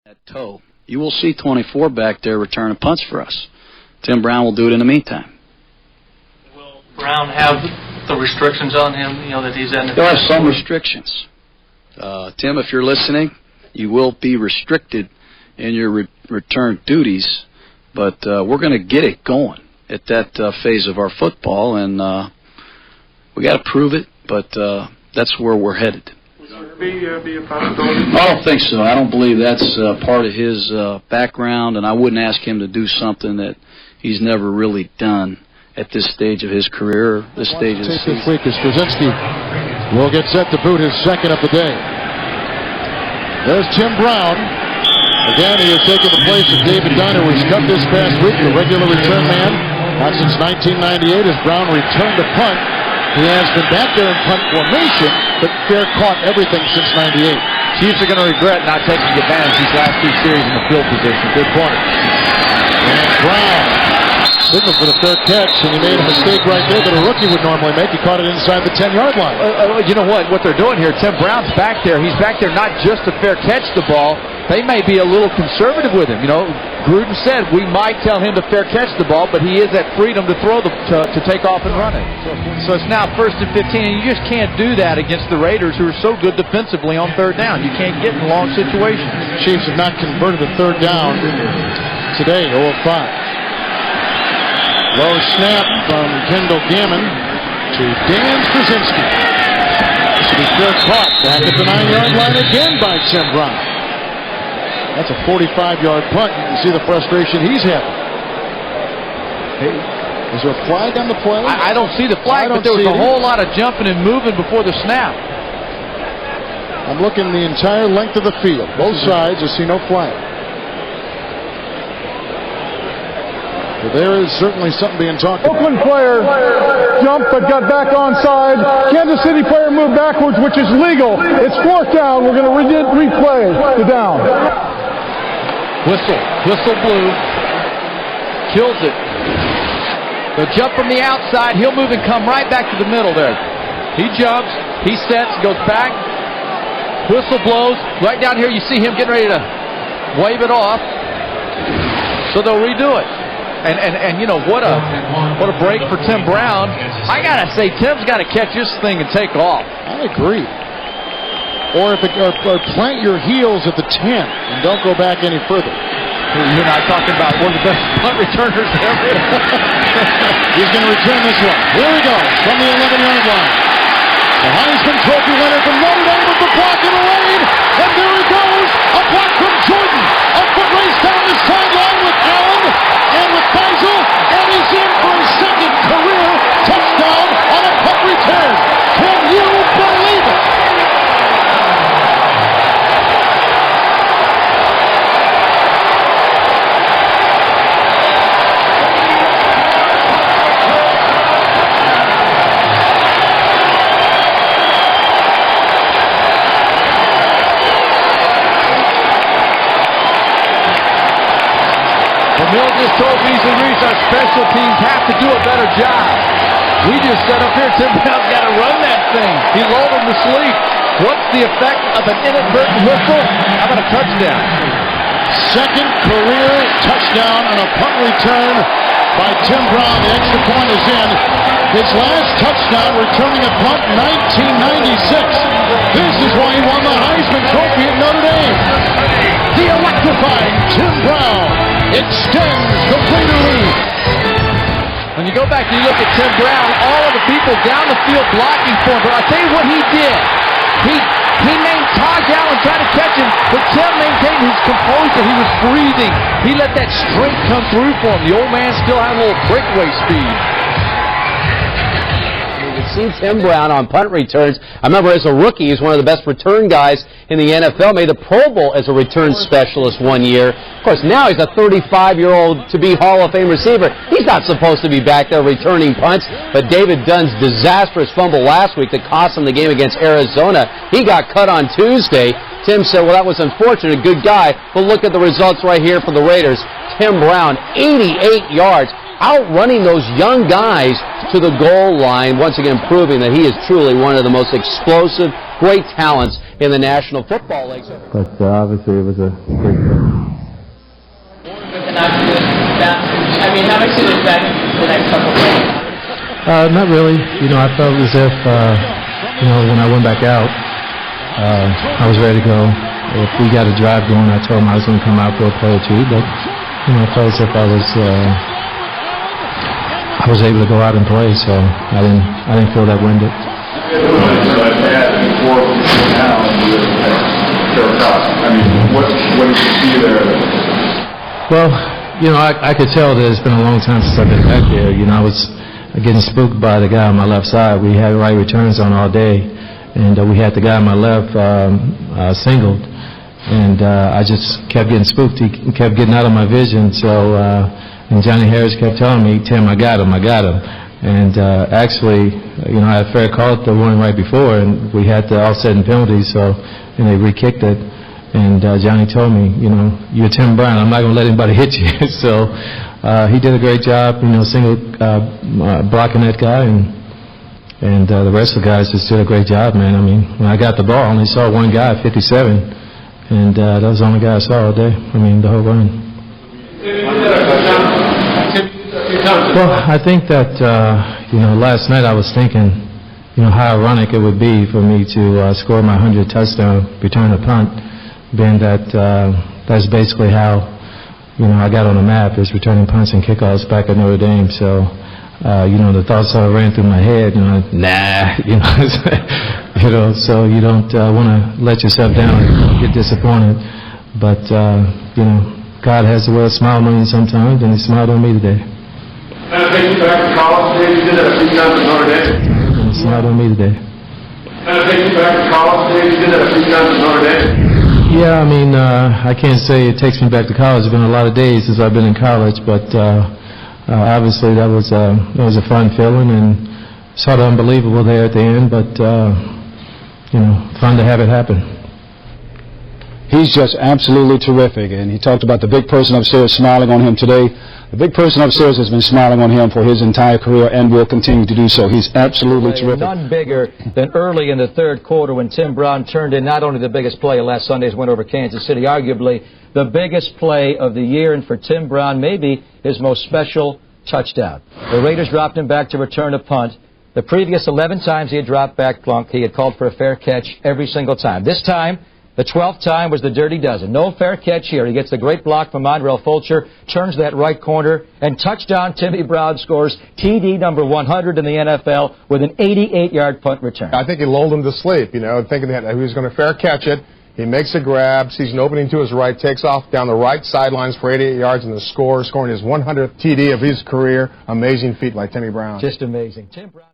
That toe. You will see 24 back there returning punts for us. Tim Brown will do it in the meantime. Will Brown have the restrictions on him, that he's in? He'll have some restrictions. Tim, if you're listening, you will be restricted in your return duties, but we're going to get it going at that phase of our football, and we got to prove it, but that's where we're headed. Be a possibility? I don't think so. I don't believe that's part of his background, and I wouldn't ask him to do something that he's never really done at this stage of his career, this stage of the season. This week is Straczynski will get set to boot his second of the day. There's Tim Brown. Again, he has taken the place of David Dunn, who was cut this past week, the regular return man. Not since 1998 has Brown returned a punt. He has been back there in punt formation, but fair caught everything since 98. Chiefs are going to regret not taking advantage these last two series in the field position. Good point. And Brown signal for the fair catch, and he made a mistake right there that a rookie would normally make. He caught it inside the 10-yard line. You know what they're doing here? Tim Brown's back there. He's back there not just to fair catch the ball. They may be a little conservative with him. Gruden said we might tell him to fair catch the ball, but he is at freedom to throw to take off and run it. So it's now 1st and 15, and you just can't do that against the Raiders, who are so good defensively on third down. You can't get in long situations. Chiefs have not converted a third down today, 0 of 5. Low snap from Kendall Gammon to Dan Straczynski. This will be fair caught back at the 9-yard line again by Tim Brown. That's a 45-yard punt. You can see the frustration he's having. Hey, is there a flag on the play? I don't see the flag, but there was a whole lot of jumping and moving before the snap. I'm looking the entire length of the field. Both sides, I see no flag. But there is certainly something being talked about. Oakland player jumped but got back onside. Kansas City player moved backwards, which is legal. It's 4th down. We're going to replay the down. Whistle blew. Kills it. They'll jump from the outside. He'll move and come right back to the middle there. He jumps. He sets. Goes back. Whistle blows. Right down here you see him getting ready to wave it off. So they'll redo it. And what a break for Tim Brown. I gotta say, Tim's got to catch this thing and take off. I agree. Or plant your heels at the 10 and don't go back any further. You're not talking about one of the best punt returners ever. He's going to return this one. Here he goes from the 11-yard line. The Heisman Trophy winner from Notre Dame with the block in the lane, and there he goes. A block from Jordan. A foot race down the sideline with Allen and with Faisal, and he's in for his second career touchdown on a punt return. Can you believe it? Mill just told Beasley Reese our special teams have to do a better job. We just set up here. Tim Brown's got to run that thing. He lulled him to sleep. What's the effect of an inadvertent whistle? How about a touchdown? Second career touchdown on a punt return by Tim Brown. The extra point is in. His last touchdown returning a punt, 1996. This is why he won the Heisman Trophy at Notre Dame. The electrifying Tim Brown extends the Raider lead. When you go back and you look at Tim Brown, all of the people down the field blocking for him. But I'll tell you what he did. He made Taj Allen try to catch him, but Tim maintained his composure. He was breathing. He let that strength come through for him. The old man still had a little breakaway speed. See Tim Brown on punt returns. I remember as a rookie, he's one of the best return guys in the NFL. Made the Pro Bowl as a return specialist one year. Of course, now he's a 35-year-old to-be Hall of Fame receiver. He's not supposed to be back there returning punts, but David Dunn's disastrous fumble last week that cost him the game against Arizona, he got cut on Tuesday. Tim said, well, that was unfortunate, a good guy, but look at the results right here for the Raiders. Tim Brown, 88 yards. Outrunning those young guys to the goal line, once again proving that he is truly one of the most explosive, great talents in the National Football League. But obviously it was a great game. I mean, how much did it affect the next couple of days? Not really. You know, I felt as if, when I went back out, I was ready to go. If we got a drive going, I told him I was going to come out for a play or two, but, I felt as if I was able to go out and play, so I didn't feel that winded. What did you see there? Well, I could tell that it's been a long time since I've been back there. I was getting spooked by the guy on my left side. We had right returns on all day, and we had the guy on my left singled, and I just kept getting spooked. He kept getting out of my vision, so and Johnny Harris kept telling me, "Tim, I got him. And actually, I had a fair call at the one right before, and we had the offsetting penalties, and they re-kicked it. And Johnny told me, you're Tim Brown. I'm not going to let anybody hit you. So he did a great job, blocking that guy, and the rest of the guys just did a great job, man. I mean, when I got the ball, I only saw one guy, 57, and that was the only guy I saw all day. The whole run. Well, I think that, last night I was thinking, how ironic it would be for me to score my 100th touchdown, return a punt, being that that's basically how, I got on the map, is returning punts and kickoffs back at Notre Dame. So, the thoughts sort of ran through my head, so you don't want to let yourself down and get disappointed. But, God has a way of smiling on you sometimes, and He smiled on me today. Can I take you back to college? You did that a few times at Notre Dame. And He smiled on me today. Can I take you back to college? You did that a few times at Notre Dame. Yeah, I can't say it takes me back to college. It's been a lot of days since I've been in college, but obviously that was a fun feeling, and sort of unbelievable there at the end, but fun to have it happen. He's just absolutely terrific, and he talked about the big person upstairs smiling on him today. The big person upstairs has been smiling on him for his entire career and will continue to do so. He's absolutely terrific. None bigger than early in the third quarter when Tim Brown turned in not only the biggest play of last Sunday's win over Kansas City, arguably the biggest play of the year, and for Tim Brown, maybe his most special touchdown. The Raiders dropped him back to return a punt. The previous 11 times he had dropped back plunk, he had called for a fair catch every single time. This time, the 12th time was the dirty dozen. No fair catch here. He gets the great block from Montrell Fulcher, turns that right corner, and touchdown Timmy Brown scores TD number 100 in the NFL with an 88-yard punt return. I think he lulled him to sleep, thinking that he was going to fair catch it. He makes a grab, sees an opening to his right, takes off down the right sidelines for 88 yards and scoring his 100th TD of his career. Amazing feat by Timmy Brown. Just amazing. Tim Brown.